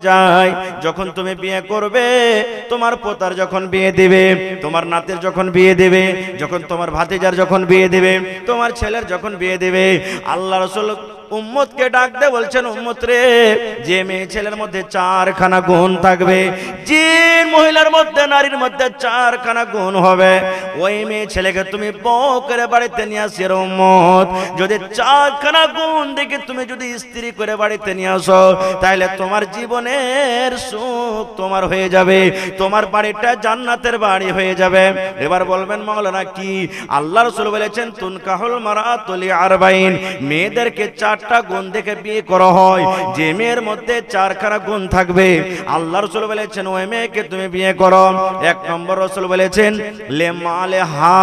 যায় যখন তুমি বিয়ে করবে, তোমার পোতার যখন বিয়ে দিবে, তোমার নাতের যখন বিয়ে দিবে, যখন তোমার ভাতিজার যখন বিয়ে দিবে, তোমার ছেলের যখন বিয়ে দিবে, আল্লাহ রাসূল উম্মতকে ডাক দে বলছেন, উম্মত রে, যে মেয়ে ছেলের মধ্যে চারখানা গুণ থাকবে, যে মহিলার মধ্যে নারীর মধ্যে চারখানা গুণ হবে, ওই মেয়ে ছেলেকে তুমি বউ করে বাড়িতে নিয়ে আসির উম্মত। যদি চারখানা গুণ দেখে তুমি যদি স্ত্রী করে বাড়িতে নিয়ে আসো, তাহলে তোমার জীবনের সুখ তোমার হয়ে যাবে, তোমার বাড়িটা জান্নাতের বাড়ি হয়ে যাবে। এবার বলবেন মাওলানা কি? আল্লাহ রাসূল বলেছেন, তুনকাহুল মারাতু লিআরবাইন, মেয়েদেরকে চারটা গুণ দেখে বিয়ে করা হয়। যে মেয়ের মধ্যে চারখানা গুণ থাকবে, আল্লাহ রাসূল বলেছেন ওই মেয়েকে তুমি বিয়ে করো। এক নম্বর রাসূল বলেছেন লে মালে হা,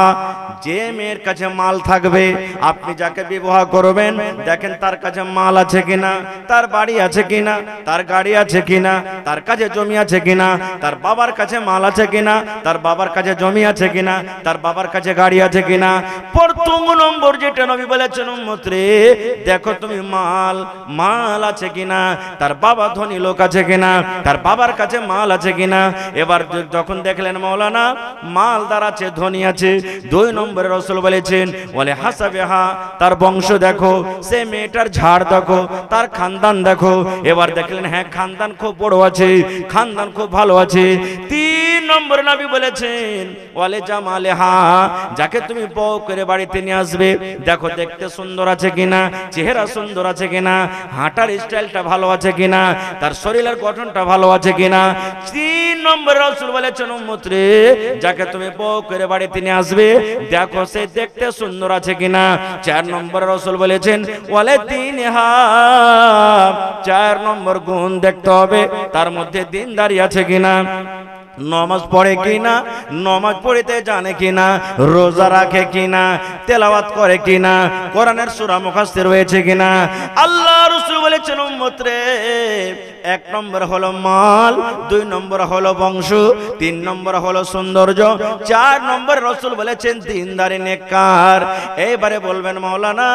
যে মেয়ের কাছে মাল থাকবে, আপনি যাকে বিবাহ করবেন দেখেন তার কাছে মাল আছে কিনা, তার বাড়ি আছে কিনা, তার গাড়ি আছে কিনা, তার কাছে জমি আছে কিনা, তার বাবার কাছে মাল আছে কিনা, তার বাবার কাছে জমি আছে কিনা, তার বাবার কাছে গাড়ি আছে কিনা। প্রথম নম্বর যেটা নবী বলেছেন, উম্মত রে, দেখো তুমি মাল আছে কিনা, তার বাবা ধনী লোক আছে কিনা, তার বাবার কাছে মাল আছে কিনা। এবার যখন দেখলেন মাওলানা মালদার আছে, ধনী আছে, দুই নম্বরে রাসূল বলেছেন বলে হাসাবেহা, তার বংশ দেখো, সে মেয়েটার ঝাড় দেখো, তার খানদান দেখো। এবার দেখলেন হ্যাঁ খানদান খুব বড় আছে, খানদান খুব ভালো আছে। তিন নম্বরে নবী বলেছেন ওয়ালে জামালেহা, যাকে তুমি বউ করে বাড়িতে নিয়ে আসবে, দেখো দেখতে সুন্দর আছে কিনা, চেহারা সুন্দর আছে কিনা, হাঁটার স্টাইলটা ভালো আছে কিনা, তার শরীরের গঠনটা ভালো আছে কিনা। তিন নম্বরে রাসূল বলেছেন, উম্মত রে, যাকে তুমি বউ করে বাড়িতে নিয়ে আসবে, দেখো সে দেখতে সুন্দর আছে কিনা। চার নম্বরে রাসূল বলেছেন ওয়ালে তিনহা, চার নম্বর গুণ দেখতে হবে তার মধ্যে দিনদারি আছে কিনা, নমাজ পড়ে কিনা, নমাজ পড়িতে জানে কিনা, রোজা রাখে কিনা, তেলাওয়াত করে কিনা, কোরআনের সূরা মুখস্থ রয়েছে কিনা। আল্লাহ রাসূল বলেছেন, উম্মত রে, এক নম্বর হলো মাল, দুই নম্বর হলো বংশ, তিন নম্বর হলো সৌন্দর্য, চার নম্বর রাসূল বলেছেন দিনদারি নেককার। এইবারে বলবেন মাওলানা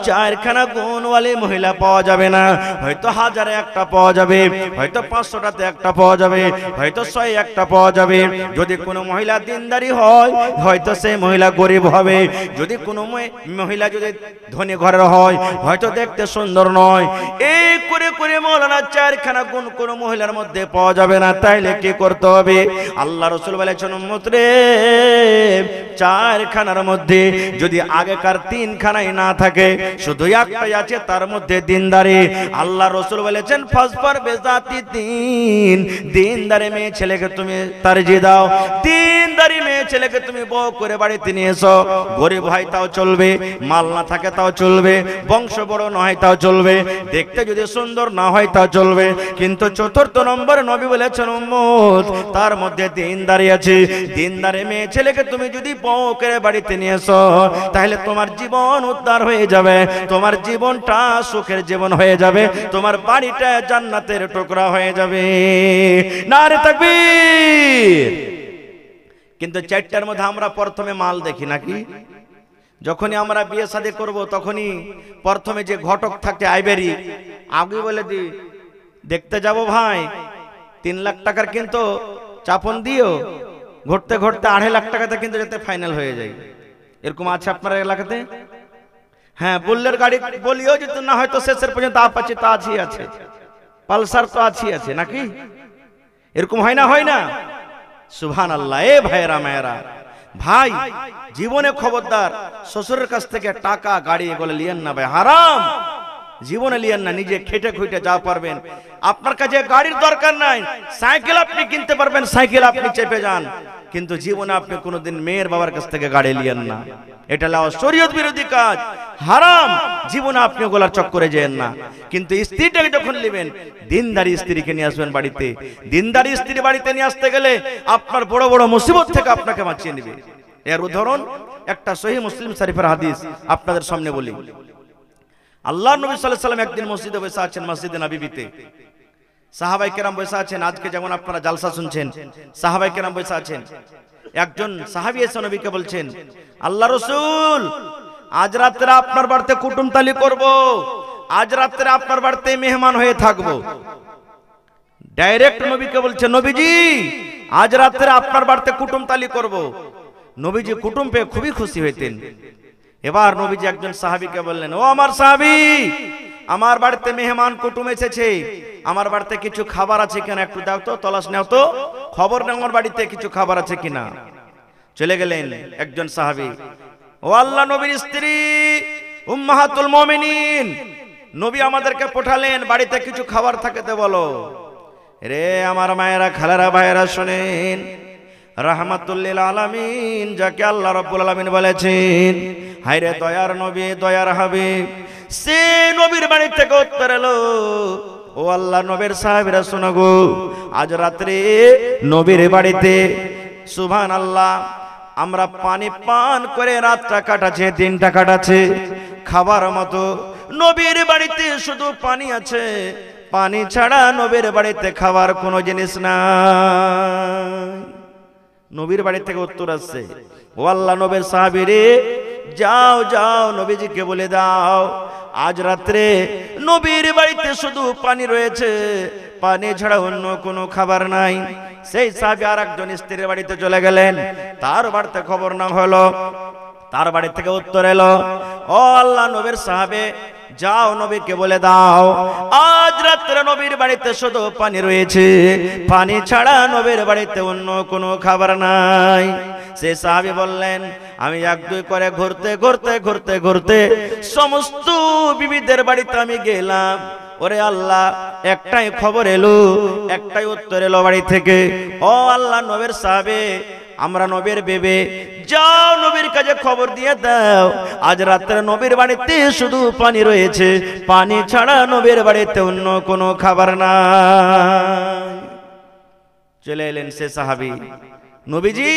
চারখানা গুণওয়ালি মহিলা পাওয়া যাবে না, হয়তো হাজারে একটা পাওয়া যাবে, হয়তো 500টাতে একটা পাওয়া যাবে, হয়তো 100 একটা পাওয়া যাবে। যদি কোনো মহিলা দিনদারি হয়, হয়তো সেই মহিলা গরিব হবে। যদি কোনো মহিলা যদি ধনী ঘরের হয়, হয়তো দেখতে সুন্দর নয়। এই করে করে মাওলানা চারখানা গুণ কোন মহিলার মধ্যে পাওয়া যাবে না। তাইলে কি করতে হবে? আল্লাহ রাসূল বলেছেন, উম্মত রে, চারখানার মধ্যে যদি আগেকার তিনখানাই না থাকে, শুধু একটাই আছে, তার মধ্যে দিনদারি। আল্লাহ রাসূল বলেছেন ফাসফার বেজাতি দিন, দিনদারি মেয়ে ছেলেকে তুমি তারজি দাও, দিনদারি মেয়ে ছেলেকে তুমি বউ করে বাড়িতে নিয়ে এসো। গরিব হয় তাও চলবে, মাল না থাকে তাও চলবে, বংশ বড় না হয় তাও চলবে, দেখতে যদি সুন্দর না হয় তাও চলবে, কিন্তু চতুর্থ নম্বরে নবী বলেছেন উম্মত তার মধ্যে দিনদারি আছে। দিনদারি মেয়ে ছেলেকে তুমি যদি বউ করে বাড়িতে নিয়ে এসো, তাহলে তোমার জীবন উদ্ধার হয়ে যাবে, তোমার জীবনটা সুখের জীবন হয়ে যাবে, তোমার বাড়িটা জান্নাতের টুকরা হয়ে যাবে। নারে তাকবীর। কিন্তু চারটার মধ্যে আমরা প্রথমে মাল দেখি নাকি? যখনই আমরা বিয়ে শাদী করব, তখনই প্রথমে যে ঘটক থাকে আইবেরি, আগে বলে দি দেখতে যাব ভাই, 3 লাখ টাকার কিন্তু চাপন দিও, ঘুরতে ঘুরতে 2.5 লাখ টাকাতে কিন্তু যেতে ফাইনাল হয়ে যায়। এরকম আছে আপনার এলাকাতে? হ্যাঁ, বুল্লের গাড়ি বলিও যেত না, হয়তো শেষের পর্যন্ত আপাচি তো আছেই আছে, পালসার তো আছেই আছে নাকি? এরকম হয় না? হয় না? সুবহানাল্লাহ। এ ভাইরা মায়েরা, ভাই জীবনে খবরদার শ্বশুরের কাছ থেকে টাকা গাড়ি এগুলো লিয়েন না ভাই, হারাম। জীবনে লিয়েন না, নিজে খেটে খুঁটে যা পারবেন। আপনার কাছে গাড়ির দরকার নাই, সাইকেল আপনি কিনতে পারবেন, সাইকেল আপনি চেপে যান, কিন্তু জীবনে আপনি কোনোদিন মেয়ের বাবার কাছ থেকে গাড়ি লিয়েন না। এটা হলো শরীয়ত বিরোধী কাজ, হারাম। জীবনে আপনি ওগুলার চক্করে যেন না। কিন্তু স্ত্রীটাকে যখন নেবেন, দিনদারি স্ত্রীকে নিয়ে আসবেন বাড়িতে। দিনদারি স্ত্রী বাড়িতে নিয়ে আসতে গেলে আপনার বড় বড় মুসিবত থেকে আপনাকে বাঁচিয়ে নেবে। এর উদাহরণ একটা সহিহ মুসলিম শরীফের হাদিস আপনাদের সামনে বলি। আল্লাহর নবী সাল্লাল্লাহু আলাইহি সাল্লাম একদিন মসজিদে বসে আছেন, মসজিদে নববীতে। সাহাবায়ে কেরাম বসে আছেন, আজকে যেমন আপনারা জালসা শুনছেন, সাহাবায়ে কেরাম বসে আছেন। একজন সাহাবী এসে নবীকে বলছেন, আল্লাহ রাসূল, আজ রাতে আপনার বাড়িতে কুটুমতালি করব, আজ রাতে আপনার বাড়িতে মেহমান হয়ে থাকবো। ডাইরেক্ট নবীকে বলছে, নবীজি আজ রাত্রে আপনার বাড়িতে কুটুম তালি করব। নবীজি কুটুম পেয়ে খুবই খুশি হইতেন। এবার নবীজি একজন সাহাবীকে বললেন, ও আমার সাহাবী, আমার বাড়িতে মেহমান কুটুম এসেছে, আমার বাড়িতে কিছু খাবার আছে কিনা একটু দাও তো, তলাশ নাও তো, খবর নাও আমার বাড়িতে কিছু খাবার আছে কিনা। চলে গেলেন একজন সাহাবী, ও আল্লাহ নবীর স্ত্রী উম্মাহাতুল মুমিনিন, নবী আমাদেরকে পাঠালেন বাড়িতে কিছু খাবার থাকতে বলো। রে আমার মায়েরা, খালারা, ভাইয়েরা শুনেন, রাহমাতুল লিল আলামিন যাকে আল্লাহ রাব্বুল আলামিন বলেছেন, হায়রে দয়ার নবী, দয়ার হাবিব, সে নবীর বাড়ি থেকে উত্তর এলো, ও আল্লাহ নবীর সাহাবীরা শোনো গো, আজ রাত্রে নবীর বাড়িতে সুবহানাল্লাহ আমরা পানি পান করে রাতটা কাটাচ্ছে, দিনটা কাটাচ্ছে, খাবার মতো নবীর বাড়িতে শুধু পানি আছে, পানি ছাড়া নবীর বাড়িতে খাবার কোনো জিনিস নাই। নবীর বাড়ি থেকে উত্তর আসছে, ও আল্লাহ নবীর সাহাবীরে, যাও যাও নবীজিকে বলে দাও আজ রাত্রে নবীর বাড়িতে শুধু পানি রয়েছে, পানি ছাড়া অন্য কোনো খাবার নাই। সেই সাহাবী আর একজন স্ত্রীর বাড়িতে চলে গেলেন, তার বাড়িতে খবর না হলো, তার বাড়ি থেকে উত্তর এলো, ও আল্লাহ নবীর সাহাবী, যাও নবীকে বলে দাও আজ রাত্রে নবীর বাড়িতে শুধু পানি রয়েছে, পানি ছাড়া নবীর বাড়িতে অন্য কোনো খাবার নাই। সে সাহাবী বললেন, আমি এক দুই করে ঘুরতে ঘুরতে ঘুরতে ঘুরতে সমস্ত বিবিদের বাড়িতে আমি গেলাম, ওরে আল্লাহ একটাই খবর এলো, একটাই উত্তর এলো বাড়ি থেকে, ও আল্লাহ নবীর সাহাবী, আমরা নবীর বেবে, যাও নবীর কাছে খবর দিয়ে দাও আজ রাত্রে নবীর বাড়িতে শুধু পানি রয়েছে, পানি ছাড়া নবীর বাড়িতে অন্য কোনো খাবার নাই। চলে এলেন সে সাহাবী, নবীজি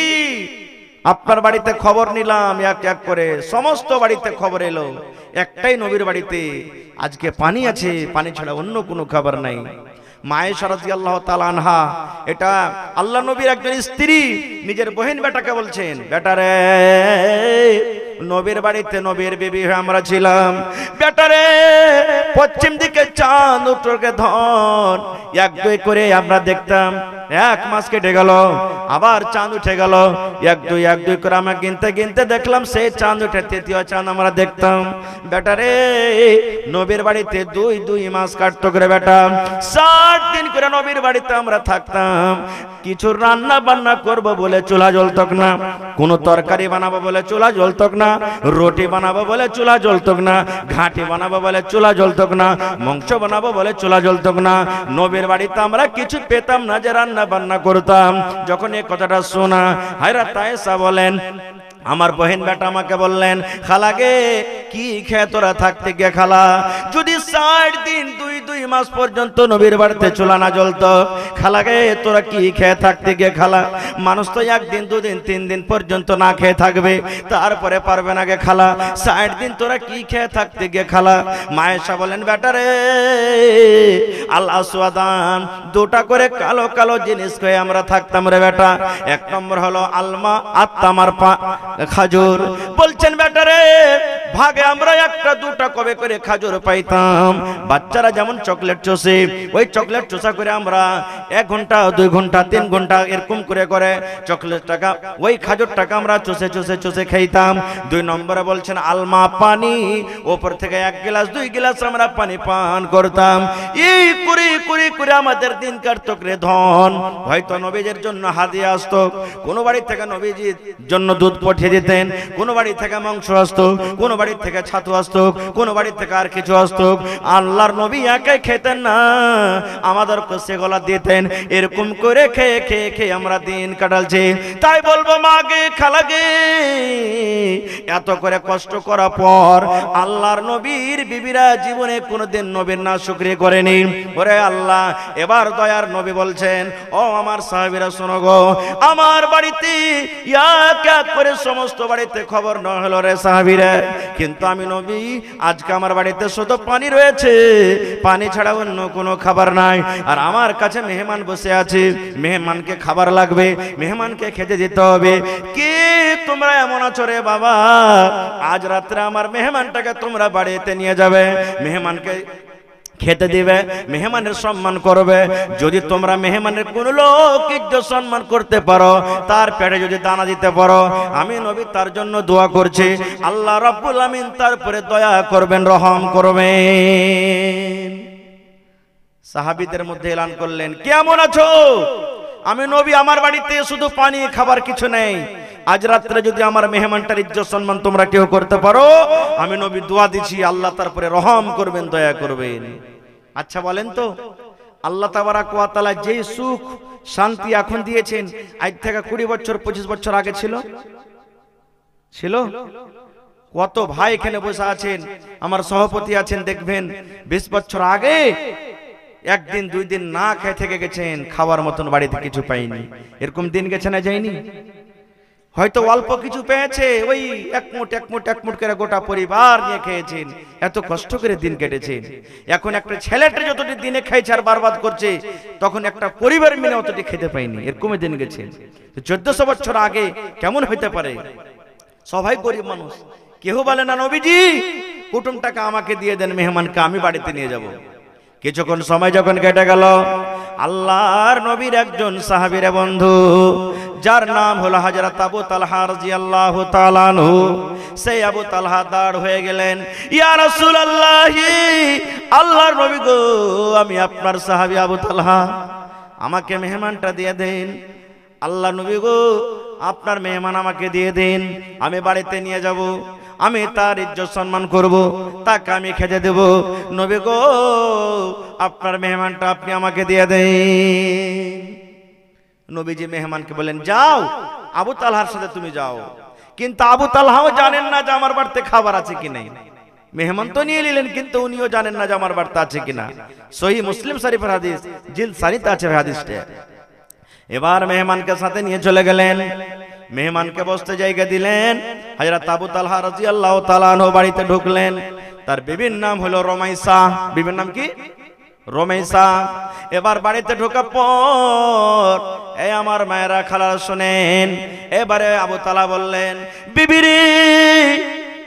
আপনার বাড়িতে খবর নিলাম, এক এক করে সমস্ত বাড়িতে খবর এলো, একটাই নবীর বাড়িতে আজকে পানি আছে, পানি ছাড়া অন্য কোনো খাবার নাই। মায়েশা রাদিয়াল্লাহু তাআলা আনহা, এটা আল্লাহ নবীর একজন স্ত্রী নিজের বহিন বেটাকে বলছেন, বেটারে নবীর বাড়িতে নবীর বিবি হয়ে আমরা ছিলাম, বেটারে পশ্চিম দিকে চাঁদ উত্তরকে ধন, এক দুই করে আমরা দেখতাম, এক মাস কেটে গেল, আবার চাঁদ উঠে গেল, এক দুই করে আমরা গিনতে গিনতে দেখলাম সেই চাঁদ উঠে তৃতীয় চাঁদ আমরা দেখতাম। বেটারে নবীর বাড়িতে দুই মাস কাটতো করে বেটা, 60 দিন করে নবীর বাড়িতে আমরা থাকতাম। কিছু রান্না বান্না করব বলে চুলা জ্বলতক না, কোন তরকারি বানাবো বলে চুলা জ্বলতক না, রুটি বানাবো বলে চুলা জ্বলতক না, ঘাটি বানাবো বলে চুলা জ্বলতক না, মাংস বানাবো বলে চুলা জ্বলতক না। নবীর বাড়িতে আমরা কিছু পেতাম না যে রান্না বান্না করতাম। যখন এই কথাটা শোনা হযরত আয়েশা বলেন, আমার বহিন বেটা আমাকে বললেন, খালাগে কি খেয়ে তোরা থাকতে গিয়ে খালা, যদি 60 দিন দুই মাস পর্যন্ত নবীর বাড়িতে চুলা না জ্বলতো, খালাগে তোরা কি খেয়ে থাকতে গিয়ে খালা, মানুষ তো একদিন দুদিন 3 দিন পর্যন্ত না খেয়ে থাকবে, তারপরে পারবে না গে খালা, 60 দিন তোরা কি খেয়ে থাকতে গিয়ে খালা। মায়েশা বলেন, বেটারে আল্লাহ সুবহান দুটা করে কালো কালো জিনিস খেয়ে আমরা থাকতাম রে বেটা। এক নম্বর হলো আলমা আত্মামার খাজুর। বলছেন বেটারে ভাগে আমরা একটা দুটা কবে করে খাজুর পাইতাম, বাচ্চারা যেমন চকলেট চষে, ওই চকলেট চষা করে আমরা 1 ঘন্টা 2 ঘন্টা 3 ঘন্টা এরকম করে করে চকলেট টাকা ওই খাজুর টাকা আমরা চষে চষে চষে খাইতাম। 2 নম্বরে বলছেন আলমা পানি, ওপর থেকে 1 গ্লাস 2 গ্লাস আমরা পানি পান করতাম। এই করে করে করে আমাদের দিন কাটতো রে ধন। হয়তো নবীজির জন্য হাদিয়া আসতো, কোন বাড়ি থেকে নবীজির জন্য দুধ পাঠিয়ে দিতেন, কোন বাড়ি থেকে মাংস আসতো, কোন বাড়ি থেকে ছাতু আসতো, কোন বাড়ি থেকে আর কিছু আসতো। আল্লাহর নবী একাই খেতেন না, আমাদেরকে সেগুলা দিতেন। এরকম করে খেয়ে খেয়ে খেয়ে আমরা দিন কাটালছি। তাই বলবো মাগে খালাগে, এত করে কষ্ট করার পর আল্লাহর নবীর বিবিরা জীবনে কোনোদিন নবীর না শুকরিয়া করেনি। ওরে আল্লাহ, এবার দয়ার নবী বলছেন, ও আমার সাহাবীরা শোনো গো, আমার বাড়িতে এক এক করে সমস্ত বাড়িতে খবর না হলো রে সাহাবীরা, কিন্তু আমি নবী আজকে আমার বাড়িতে শুধু পানি রয়েছে, পানি ছাড়া অন্য কোনো খাবার নাই। আর আমার কাছে মেহমান বসে আছে, মেহমানকে খাবার লাগবে, মেহমানকে খেতে দিতে হবে। কে তোমরা এমন আছো রে বাবা, আজ রাত্রে আমার মেহমানটাকে তোমরা বাড়িতে নিয়ে যাবে, মেহমানকে খেতে দিবে, মেহমানের সম্মান করবে। যদি তোমরা মেহমানের কোন লোক ইজ্জত সম্মান করতে পারো, তার পেটে যদি দানা দিতে পারো, আমি নবী তার জন্য দোয়া করছি, আল্লাহ রাব্বুল আমিন তার উপরে দয়া করবেন, রহম করবেন। সাহাবীদের মধ্যে এলান করলেন, কেমন আছো? আমি নবী, আমার বাড়িতে শুধু পানি খাবার কিছু নেই, আজ রাত্রে যদি আমার মেহমানটার ইজ্জত সম্মান তোমরা কেউ করতে পারো, আমি নবী দোয়া দিচ্ছি আল্লাহ তারপরে রহম করবেন, দয়া করবেন। আচ্ছা বলেন তো, আল্লাহ তাবারাক ওয়া তাআলা যে সুখ শান্তি এখন দিয়েছেন, আজ থেকে 20 বছর 25 বছর আগে ছিল? কত ভাই এখানে বসে আছেন, আমার সভাপতি আছেন, দেখবেন 20 বছর আগে একদিন 2 দিন না খেয়ে থেকে গেছেন, খাওয়ার মতন বাড়িতে কিছু পাইনি। এরকম দিন গেছে না যায়নি? হয়তো অল্প কিছু পেয়েছে, ওই এক মুঠ করে গোটা পরিবার নিয়ে খেয়েছেন, এত কষ্ট করে দিন কেটেছে। এখন একটা ছেলেটা যতটি দিনে খাইছে আর বরবাদ করছে, তখন একটা পরিবার মিলে অতটি খেতে পাইনি, এরকম দিন গেছে। 1400 বছর আগে কেমন হইতে পারে? সবাই গরিব মানুষ, কেউ বলে না নবীজি কুটুমটাকে আমাকে দিয়ে দেন, মেহমানকে আমি বাড়িতে নিয়ে যাব। কিছুক্ষণ সময় যখন কেটে গেল, আল্লাহর নবীর একজন সাহাবীর বন্ধু, যার নাম হলো হযরত আবু তালহা রাদিয়াল্লাহু তাআলা আনহু, সেই আবু তালহা দাঁড় হয়ে গেলেন, ইয়া রাসূলুল্লাহ, আল্লাহর নবী গো, আমি আপনার সাহাবী আবু তালহা, আমাকে মেহমানটা দিয়ে দেন। আল্লাহর নবী গো, আপনার মেহমান আমাকে দিয়ে দিন, আমি বাড়িতে নিয়ে যাব, আমি তার ইজ্জত সম্মান করব, তাকে আমি খেতে দেব। নবী গো, আপনার মেহমানটা আপনি আমাকে দিয়ে দেন। নবীজি মেহমানকে বলেন, যাও আবু তালহার সাথে তুমি যাও। কিন্তু আবু তালহাও জানেন না যে আমার বাড়িতে খাবার আছে কি নাই। মেহমান তো নিয়ে নিলেন, কিন্তু উনিও জানেন না যে আমার বাড়িতে আছে কিনা। সহিহ মুসলিম শরীফের হাদিস, জিলদ 4 আছে হাদিসটা। এবার মেহমানকে সাথে নিয়ে চলে গেলেন, মেহমানকে বসতে জায়গা দিলেন। হযরত আবু তালহা রাদিয়াল্লাহু তাআলা আনহু বাড়িতে ঢুকলেন। তার বিবির নাম হলো রমাইসা। বিবির নাম কি? রমাইসা। এবার বাড়িতে ঢোকার পর এই আমার মায়েরা খালা শুনেন, এবারে আবু তালহা বললেন, বিবিরে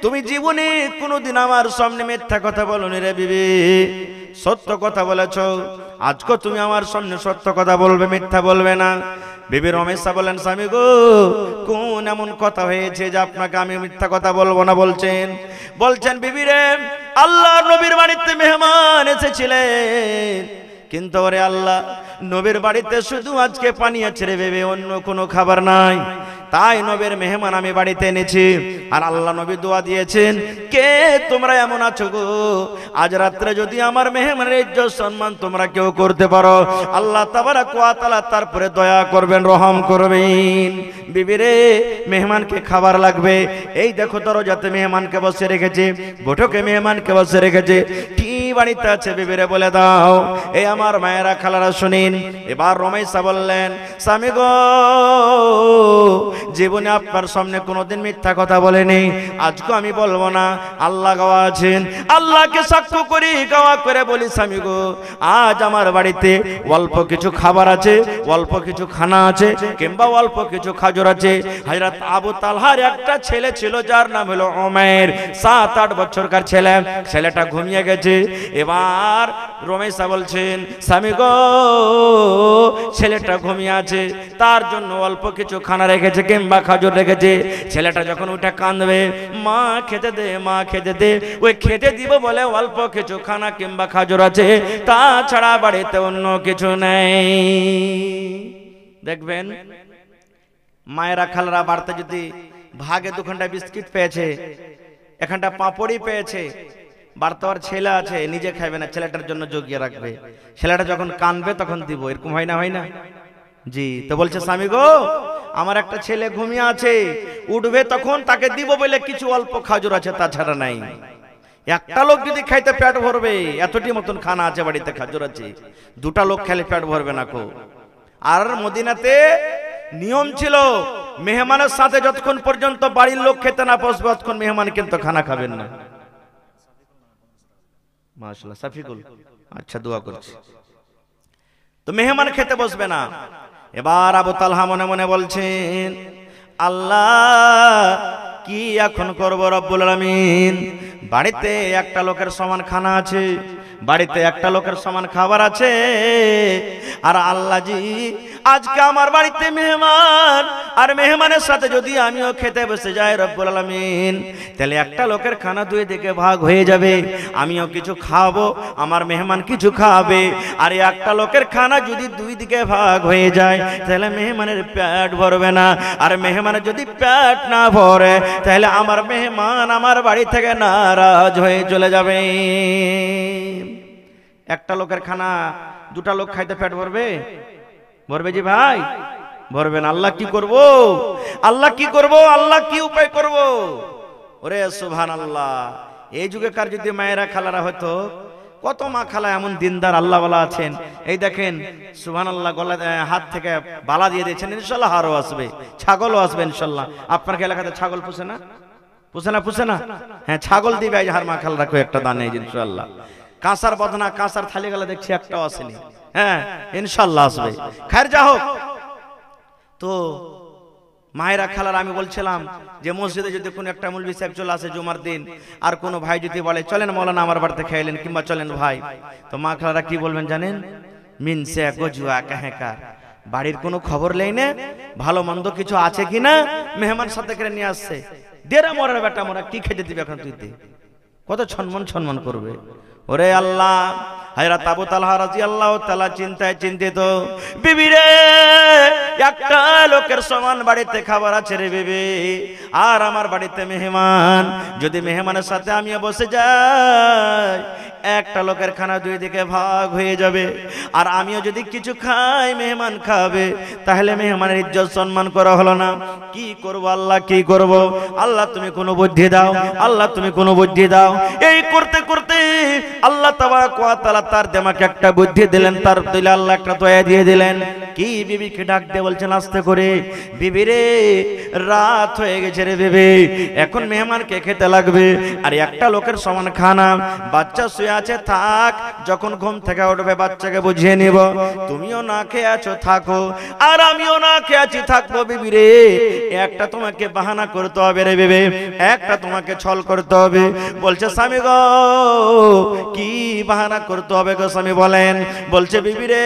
তুমি জীবনে কোনোদিন আমার সামনে মিথ্যা কথা বলোনি রে বিবি, সত্য কথা বলেছো। আজকে তুমি আমার সামনে সত্য কথা বলবে, মিথ্যা বলবে না। বিবি রমেশা বলেন, স্বামী গো, কোন এমন কথা হয়েছে যে আপনাকে আমি মিথ্যা কথা বলবো না বলছেন? বলছেন, বিবি রে, আল্লাহর নবীর বাড়িতে মেহমান এসেছিলেন, কিন্তু ওরে আল্লাহ, নবীর বাড়িতে শুধু আজকে পানি আছে রে বেবে, অন্য কোনো খাবার নাই। তাই নবীর মেহমান আমি বাড়িতে এনেছি। আর আল্লাহ নবী দোয়া দিয়েছেন, কে তোমরা এমন আছো গো, আজ রাত্রে যদি আমার মেহমানের ইজ্জত সম্মান তোমরা কেউ করতে পারো, আল্লাহ তাবারাক ওয়া তাআলা তারপরে দয়া করবেন, রহম করবেন। বিবিরে, মেহমানকে খাবার লাগবে। এই দেখো দরজাতে মেহমানকে বসে রেখেছে, বৈঠকে মেহমানকে বসে রেখেছে, কি বাড়িতে আছে বিবিরে বলে দাও। এই আমার মায়েরা খালারা শুনিন। এবার রমাইসা বললেন, স্বামী গো, জীবনে আপনার সামনে কোনোদিন মিথ্যা কথা বলেনি, আজকে আমি বলবো না। আল্লাহ গাওয়া আছেন, আল্লাহকে সাক্ষ্য করি, গাওয়া করে বলি, স্বামী গো, আজ আমার বাড়িতে অল্প কিছু খাবার আছে, অল্প কিছু খানা আছে, কিংবা অল্প কিছু খাজর আছে। হযরত আবু তালহার একটা ছেলে ছিল, যার নাম হলো উমাইর, 7-8 বছরকার ছেলে। ছেলেটা ঘুমিয়ে গেছে। এবার রমেশা বলছেন, স্বামী গো, ছেলেটা ঘুমিয়ে আছে, তার জন্য অল্প কিছু খানা রেখেছে কিংবা খাজর রেখেছে। ছেলেটা যখন উঠে কাঁদবে, মা খেতে দে, মা খেতে দে, ওই খেতে দিব বলে অল্প কিছু খানা কিংবা খাজর আছে, তাছাড়া বাড়িতে অন্য কিছু নেই। দেখবেন মায়েরা খালারা বাড়িতে যদি ভাগে 2 ঘন্টা বিস্কিট পেয়েছে, এখানটা পাঁপড়ি পেয়েছে, বাড়িতে আর ছেলে আছে, নিজে খাইবে না, ছেলেটার জন্য জগিয়ে রাখবে। ছেলেটা যখন কাঁদবে তখন দিব, এরকম হয় না? হয় না? জি। তো বলছে, স্বামী গো, আমার একটা ছেলে ঘুমিয়ে আছে, উঠবে তখন তাকে দিব বলে কিছু অল্প খাজুর আছে, তাছাড়া নাই। একটা লোক যদি খাইতে পেট ভরবে, এতটি মতন খানা আছে বাড়িতে, খাজুর আছে, 2টা লোক খেলে পেট ভরবে না কো। আর মদিনাতে নিয়ম ছিল, মেহমানের সাথে যতক্ষণ পর্যন্ত বাড়ির লোক খেতে না বসবে, ততক্ষণ মেহমান কিন্তু খানা খাবেন না। মাশাআল্লাহ, সাফিকুল, আচ্ছা, দোয়া করছি। তো মেহমান খেতে বসবে না। এবার আবু তালহা মনে মনে বলছেন, আল্লাহ কি এখন করব রব্বুল আলামিন, বাড়িতে একটা লোকের সমান খানা আছে, বাড়িতে একটা লোকের সমান খাবার আছে। আর আল্লাহ জি আজকে আমার বাড়িতে মেহমান, আর মেহমানের সাথে যদি আমিও খেতে বসে যাই রব্বুল আলামিন, তাহলে একটা লোকের খানা দুই দিকে ভাগ হয়ে যাবে। আমিও কিছু খাবো, আমার মেহমান কিছু খাবে। আর একটা লোকের খানা যদি দুই দিকে ভাগ হয়ে যায় তাহলে মেহমানের পেট ভরবে না। আর মেহমানের যদি পেট না ভরে তাহলে আমার মেহমান আমার বাড়ি থেকে নারাজ হয়ে চলে যাবে। একটা লোকের খানা দুটা লোক খাইতে পেট ভরবে? ভরবে জি ভাই? ভরবে না। আল্লাহ কি করব? আল্লাহ কি করব? আল্লাহ কি উপায় করব? ওরে সুবহানাল্লাহ। এই যুগেকার যদি মায়েরা খালারা হতো, কত মা খালা এমন দিনদার আল্লাহওয়ালা আছেন। এই দেখেন সুবহানাল্লাহ, গলা হাত থেকে বালা দিয়ে দিয়েছেন, ইনশাআল্লাহ হারও আসবে, ছাগলও আসবে ইনশাআল্লাহ। আপনার এলাকাতে ছাগল পুষে না? পুষে না? পুষে না? হ্যাঁ, ছাগল দিবে হার মা খালারা একটা দানে ইনশাআল্লাহ। কাঁসার বদনা, কাঁসার থালি গেলে দেখছি একটাও আসেনি। হ্যাঁ, ইনশাআল্লাহ আসবে। খায়ের যা হোক। তো মায়েরা খালার আমি বলছিলাম যে মসজিদে যদি কোনো একটা মৌলভী সাহেব চলে আসে জুমার দিন, আর কোনো ভাই যদি বলে চলেন মৌলানা আমার বাড়িতে খাইলেন, কিংবা চলেন ভাই, তো মা খালারা কি বলবেন জানেন? মিন সে গজুয়া কাহেকা, বাড়ির কোনো খবর নেই না, ভালো মন্দ কিছু আছে কিনা, মেহমান সাথে করে নিয়ে আসছে, দেরা মরার বেটা মোরা কি খেতে দিবে এখন তুই? কত সম্মান করবে। ওরে আল্লাহ, হযরত আবু তালহা রাদিয়াল্লাহু তাআলা চিন্তায় চিন্তিত। বিবি রে, একটা লোকের সমান বাড়িতে খাবার আছে রে বিবি, আর আমার বাড়িতে মেহমান। যদি মেহমানের সাথে আমিও বসে যাই, একটা লোকের খানা দুই দিকে ভাগ হয়ে যাবে। আর আমিও যদি কিছু খাই, মেহমান খাবে, তাহলে মেহমানের ইজ্জত সম্মান করা হলো না। কি করব আল্লাহ, কি করব? আল্লাহ তুমি কোনো বুদ্ধি দাও, আল্লাহ তুমি কোনো বুদ্ধি দাও। এই করতে করতে আল্লাহ তাবারক ওয়া তাআলা তার দেমাকে একটা বুদ্ধি দিলেন, তার দিলে আল্লাহ একটা দয়া দিয়ে দিলেন। কি? বিবিকে ডাক দিয়ে বলছেন আস্তে করে, বিবি রে, রাত হয়ে গেছে রে বিবি, এখন মেহমানকে খেতে লাগবে। আর একটা লোকের সমান খানা, বাচ্চা শুয়ে আছে, থাক, যখন ঘুম থেকে উঠবে বাচ্চাকে বুঝিয়ে নিব। তুমিও না খেয়ে আছো, থাকো, আর আমিও না খেয়ে আছি, থাকবো। বিবি রে, একটা তোমাকে বাহানা করতে হবে রে বিবি, একটা তোমাকে ছল করতে হবে। বলছে স্বামী গো, কি বাহানা করতে হবে গো স্বামী বলেন? বলছে বিবি রে,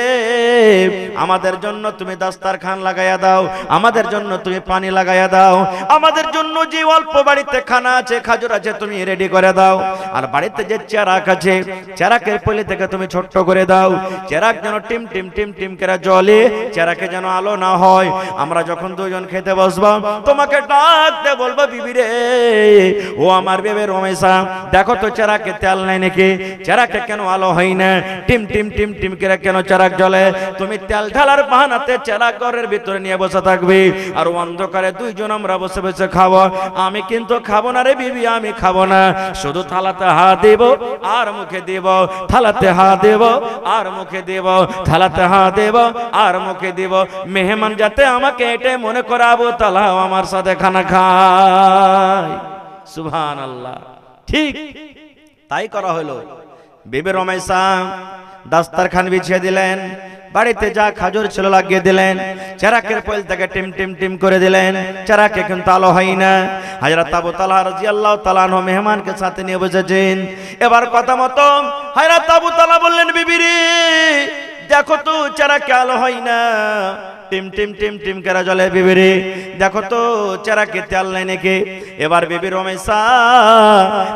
আমাদের জন্য তুমি দাস্তারখান লাগাইয়া দাও, আমাদের জন্য তুমি পানি লাগাইয়া দাও, আমাদের জন্য যে অল্প বাড়িতে খানা আছে, খাজুর আছে, তুমি রেডি করে দাও। আর বাড়িতে যে চেরাক আছে, চেরাকের পলি থেকে তুমি ছোট্ট করে দাও, চেরাক যেন টিম টিম টিম টিম করে জ্বলে, চেরাকে যেন আলো না হয়। আমরা যখন দুজন খেতে বসবো, তোমাকে ডাকতে বলবো, বিবি রে, ও আমার বেবে রমেশা, দেখো তো চেরাকে তেল নাই নাকি, চেরাকে কেন আলো হয় না, টিম টিম টিম টিম করে কেন চেরাক জ্বলে? তুমি তেল ঢালার বাহানাতে চেরাক ঘরের ভিতরে নিয়ে বসে থাকবে, আর অন্ধকারে দুইজন আমরা বসে বসে খাবো। আমি কিন্তু খাবো না রে বিবি, আমি খাবো না। শুধু থালাতে হাত দেব আর মুখে দেব, থালাতে হাত দেব আর মুখে দেব, থালাতে হাত দেব আর মুখে দেব। মেহমান যাতে আমাকে এটাই মনে করাবো, তাহলে আমার সাথে খানা খায়। সুবহানাল্লাহ। ঠিক তাই করা হলো। বিবি রমেশা দাস্তারখান বিছিয়ে দিলেন, বাড়িতে যা খাজুর ছিল লাগিয়ে দিলেন, চেরাকের পল থেকে টিম টিম টিম করে দিলেন, চেরাকে কিন্তু আলো হয় না। হযরত আবু তালহা রাদিয়াল্লাহু তাআলা আনহু মেহমানকে সাথে নিয়ে বসেছেন। এবার কথা মতো হযরত আবু তালহা বললেন, বিবি রে, দেখো তো চেরাকে আলো হয় না, টিম টিম টিম টিম করে জ্বলে। বিবি রে, দেখো তো চেরাকে তেল নাই নাকি? এবার বিবি রমেশা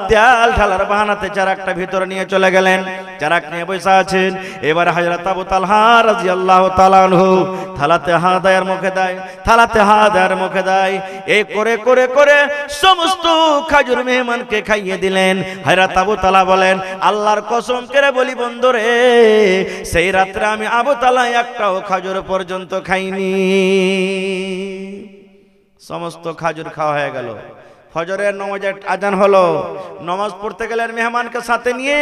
তেল ঢালার বাহানাতে চেরাকটা ভিতরে নিয়ে চলে গেলেন, চেরাক নিয়ে বসে আছেন। এবার হযরত আবু তালহা রাদিয়াল্লাহু তাআলা আনহু থালাতে হাত দেয়, মুখে দেয়, থালাতে হাত দেয়, মুখে দেয়। এই করে করে করে সমস্ত খাজুর মেহমানকে খাইয়ে দিলেন। হযরত আবু তালহা বলেন, আল্লাহর কসম করে বলি বন্ধুরে, সেই রাত্রে আমি আবু তালহা একটাও খাজুর পর্যন্ত খাইনি। সমস্ত খাজুর খাওয়া হয়ে গেল। ফজরের নামাজের আজান হলো, নামাজ পড়তে গেলেন মেহমানকে সাথে নিয়ে।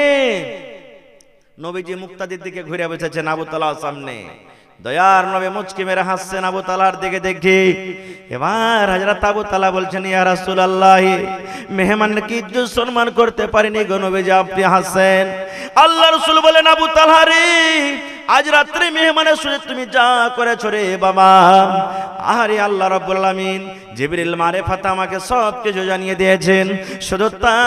নবীজি মুক্তাদির দিকে ঘুরে বসেছেন আবু তালহার সামনে। দয়ার নবী মুচকি মেরে হাসছেন আবু তালহার দিকে দেখে। এবার হযরত আবু তালহা বলছেন, ইয়া রাসূলুল্লাহ, মেহমানকে কি ইজ্জত সম্মান করতে পারিনি গো নবীজি, আপনি হাসছেন। আল্লাহ রাসূল বলেন, আবু তালহা রে, আজ রাত্রে মেহমানের সুযোগ তুমি যা করেছো রে বাবা। আরে আল্লাহ রাব্বুল আলামিন জিবরিল মারিফাত আমাকে সব কিছু জানিয়ে দিয়েছেন। শুধু তা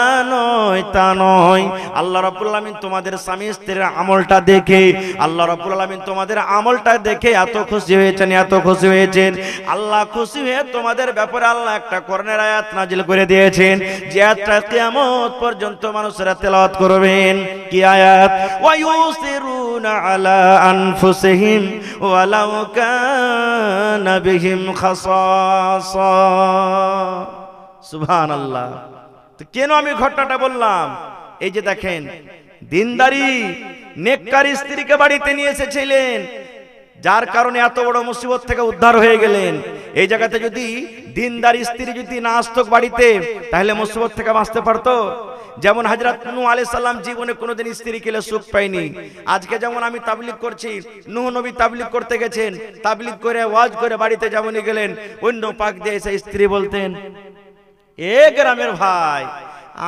নয় আল্লাহ রাব্বুল আলামিন তোমাদের স্বামী স্ত্রীর আমলটা দেখে, আল্লাহ রাব্বুল আলামিন তোমাদের আমলটা দেখে এত খুশি হয়েছেন। আল্লাহ খুশি হয়ে তোমাদের ব্যাপারে আল্লাহ একটা কোরআনের আয়াত নাজিল করে দিয়েছেন, যে আয়াতটা কিয়ামত পর্যন্ত মানুষেরা তেলাওয়াত করবেন। কি আয়াত? ওয়া ইউসিরুনা আলা আনফুসিহিম ওয়ালাউ কানা বিহিম খাসাসা। সুবহানাল্লাহ। তো কেন আমি ঘটনাটা বললাম? এই যে দেখেন, দিনদারি নেককার স্ত্রীকে বাড়িতে নিয়ে এসেছিলেন, যার কারণে এত বড় মুসিবত থেকে উদ্ধার হয়ে গেলেন। এই জায়গাতে যদি দিনদার স্ত্রী যদি না আসতো বাড়িতে, তাহলে মুসিবত থেকে বাঁচতে পারতো? যেমন হযরত নূহ আলাইহিস সালাম জীবনে কোনোদিন স্ত্রী কেলে সুখ পায়নি। আজকে যেমন আমি তাবলীগ করছি, নূহ নবী তাবলীগ করতে গেছেন, তাবলীগ করে ওয়াজ করে বাড়িতে যেমনই গেলেন, অন্য পাক দিয়ে এসে স্ত্রী বলতেন, এ গ্রামের ভাই,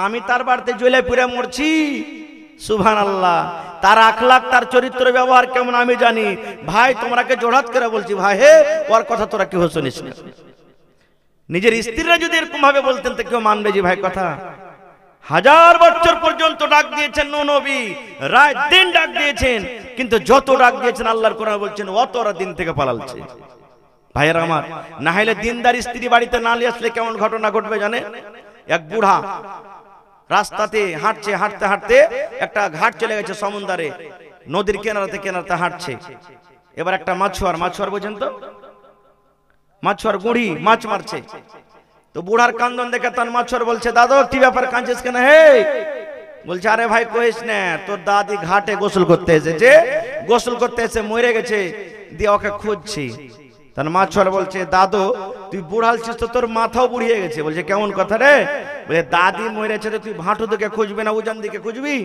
আমি তার বাড়িতে জ্বলে পুড়ে মরছি। সুবহানাল্লাহ। তার আখলাক, তার চরিত্র ব্যবহার কেমন আমি জানি। ভাই তোমরাকে জোড়াত করে বলছি, ভাই হে ওর কথা তোরা কেউ শুনিস না। নিজের স্ত্রীরা যদি এরকম ভাবে বলতেন তো কেউ মানবে যে ভাই কথা? 1000 বছর পর্যন্ত ডাক দিয়েছেন নূহ নবী, রাত দিন ডাক দিয়েছেন, কিন্তু যত ডাক দিয়েছেন আল্লাহর কোরআন বলছেন অতরা দিন থেকে পালালছে। ভাইয়েরা আমার, না হলে দিনদার স্ত্রী বাড়িতে না নিয়ে আসলে কেমন ঘটনা ঘটবে জানে? এক বুড়া রাস্তাতে হাঁটতে হাঁটতে একটা ঘাট চলে গেছে সমুদ্রে, নদীর কিনারাতে হাঁটছে। এবার একটা মাছুয়ার বোঝেন তো, মাছুয়ার গুঁড়ি মাছ মারছে। তো বুড়ার কান্দন দেখে তার মাছুয়ার বলছে, দাদু কি ব্যাপার, কাঁদছিস কেন? হে বলছে, আরে ভাই কইস না, তোর দাদি ঘাটে গোসল করতে এসে মরে গেছে, দিয়ে ওকে খুঁজছি। তার মাছুয়ার বলছে, দাদু তুই বুড়ালছিস তো তোর মাথাও বুড়িয়ে গেছে। বলছে, কেমন কথা রে? বলে, দাদি মরেছে তো তুই ভাঁটু দিকে খুঁজবি না উজান দিকে খুঁজবি?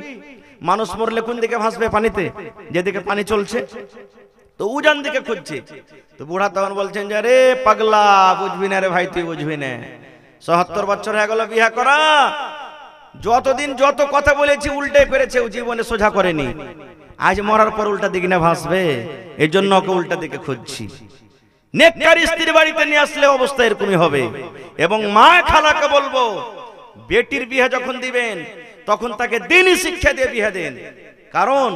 মানুষ মরলে কোন দিকে ভাসবে? পানিতে, যেদিকে পানি চলছে। তো উজান দিকে খুঁজছে। তো বুড়া তখন বলছেন যে, আরে পাগলা, বুঝবি না রে ভাই, তুই বুঝবি না। ৭৭ বছর হয়ে গেল বিয়ে করা, যতদিন যত কথা বলেছি উল্টে করেছে, জীবনে সোজা করেনি। আজ মরার পর উল্টা দিকে না ভাসবে, এই জন্য ওকে উল্টা দিকে খুঁজছি। নেককার স্ত্রী বাড়িতে নিয়ে আসলে অবস্থা এরকমই হবে। এবং মা খালাকে বলবো, বেটির বিয়ে যখন দিবেন তখন তাকে দিনই শিক্ষা দিয়ে বিয়ে দেন। কারণ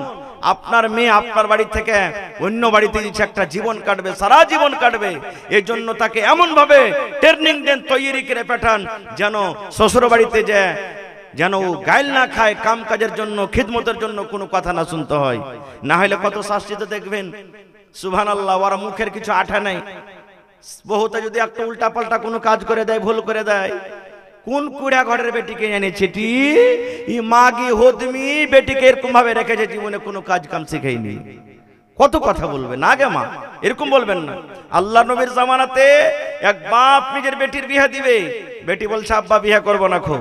আপনার মেয়ে আপনার বাড়ি থেকে অন্য বাড়িতে যাচ্ছে, একটা জীবন কাটবে, সারা জীবন কাটবে। এই জন্য তাকে এমন ভাবে ট্রেনিং দেন, তৈরি করে পাঠান, যেন শ্বশুর বাড়িতে যায় যেন ও গাইল না খায়, কাম কাজের জন্য, খিদমতের জন্য কোনো কথা না শুনতে হয়। না হলে কত শাস্তিতে দেখবেন। সুবহানাল্লাহ। ওর মুখের কিছু আঠা নাই। বহুতে যদি একটা উল্টা পাল্টা কোনো কাজ করে দেয়, ভুল করে দেয়, কোন কুড়া ঘরের বেটিকে এনেছে ই মাগি হদমি বেটিকে এরকম ভাবে রেখেছে, জীবনে কোনো কাজ কাম শিখাইনি। কত কথা বলবে না গে মা, এরকম বলবেন না। আল্লাহ নবীর জামানাতে এক বাপ নিজের বেটির বিয়ে দিবে, বেটি বলছে আব্বা বিয়ে করবো না খো।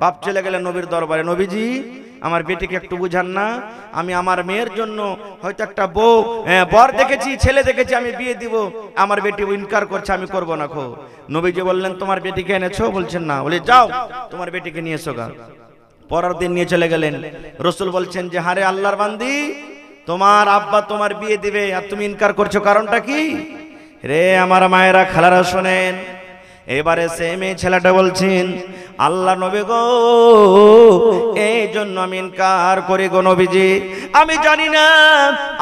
বাপ চলে গেলেন নবীর দরবারে, নবীজি আমার বেটিকে একটু বুঝান না, আমি আমার মেয়ের জন্য হয়তো একটা বর দেখেছি, ছেলে দেখেছি, আমি বিয়ে দিব, আমার বেটি ইনকার করছে, আমি করব না খো। নবীজি বললেন, তোমার বেটিকে এনেছো? বলছেন না। বলে, যাও তোমার বেটিকে নিয়ে এসো গা। পরের দিন নিয়ে চলে গেলেন। রাসূল বলছেন যে, হারে আল্লাহর বান্দি, তোমার আব্বা তোমার বিয়ে দিবে আর তুমি ইনকার করছো, কারণটা কি? রে আমার মায়েরা, খালারা শোনেন। এবারে সে মেয়ে ছেলেটা বলছেন, আল্লাহ নবী গো, এই জন্য আমি ইনকার করি গো নবীজি। আমি জানি না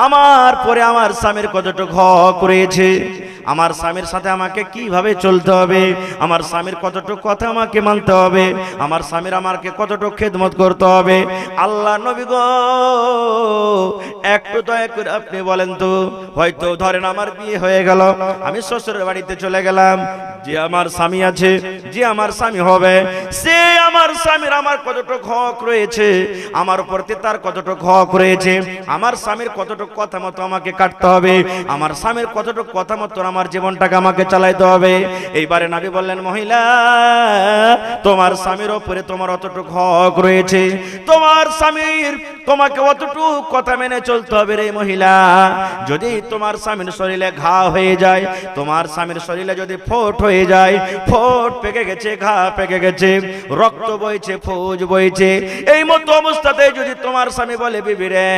আমার পরে আমার স্বামীর কতটুকু হক রয়েছে, আমার স্বামীর সাথে আমাকে কিভাবে চলতে হবে, আমার স্বামীর কতটুকু কথা আমাকে মানতে হবে, আমার স্বামীর আমাকে কতটুকু খেদমত করতে হবে। আল্লাহ নবী গো, একটু দয়া করে আপনি বলেন তো, হয়তো ধরেন আমার বিয়ে হয়ে গেল, আমি শ্বশুরের বাড়িতে চলে গেলাম, যে আমার স্বামী আছে, যে আমার স্বামী হবে, সে আমার স্বামীর আমার কতটুকু হক রয়েছে, আমার প্রতি তার কতটুকু হক রয়েছে, আমার স্বামীর কতটুকু কথা মতো আমাকে কাটতে হবে, আমার স্বামীর কতটুকু কথা মতো আমার জীবনটাকে আমাকে চালাইতে হবে। এইবারে নবী বললেন, মহিলা তোমার স্বামীর উপরে তোমার অতটুকু হক রয়েছে, তোমার স্বামীর তোমাকে অতটুকু কথা মেনে চলতে হবে রে মহিলা। যদি তোমার স্বামীর শরীরে ঘা হয়ে যায়, তোমার স্বামীর শরীরে যদি ফোট হয়ে যায়, ফোট পেকে গেছে, ঘা পেকে গেছে, রক্ত বইছে, ফৌজ বইছে, এই মতো অবস্থাতে যদি তোমার স্বামী বলে, বিবি রে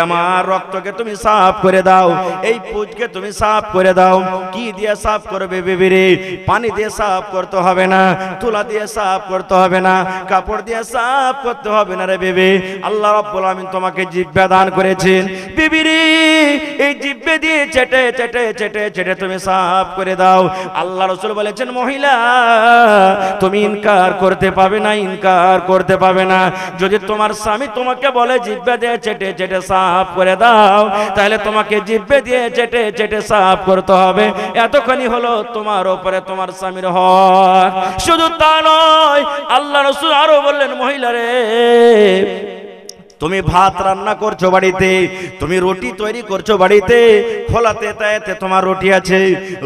আমার রক্তকে তুমি সাফ করে দাও, এই পুজকে তুমি সাফ করে দাও, কি দিয়ে সাফ করবে বিবি রে? পানি দিয়ে সাফ করতে হবে না, তুলা দিয়ে সাফ করতে হবে না, কাপড় দিয়ে সাফ করতে হবে না রে বিবি। আল্লাহ রাব্বুল আমিন তোমাকে জিহ্বা দান করেছেন, বিবি রে এই জিহ্বা দিয়ে চেটে চেটে চেটে চেটে তুমি সাফ করে দাও। আল্লাহ রাসূল বলেছেন, মহিলা তুমি ইনকার করতে পাবে না, ইনকার করতে পাবে না। যদি তোমার স্বামী তোমাকে বলে জিহ্বা দিয়ে চেটে চেটে সাফ করে দাও, তাহলে তোমাকে জিহ্বা দিয়ে চেটে চেটে সাফ করতে হবে। এতখানি হলো তোমার উপরে তোমার স্বামীর হক। শুধু তা নয়, আল্লাহ রাসূল আরো বললেন, মহিলা রে তুমি ভাত রান্না করছো বাড়িতে, তুমি রুটি তৈরি করছো বাড়িতে, খোলাতে তাইতে তোমার রুটি আছে,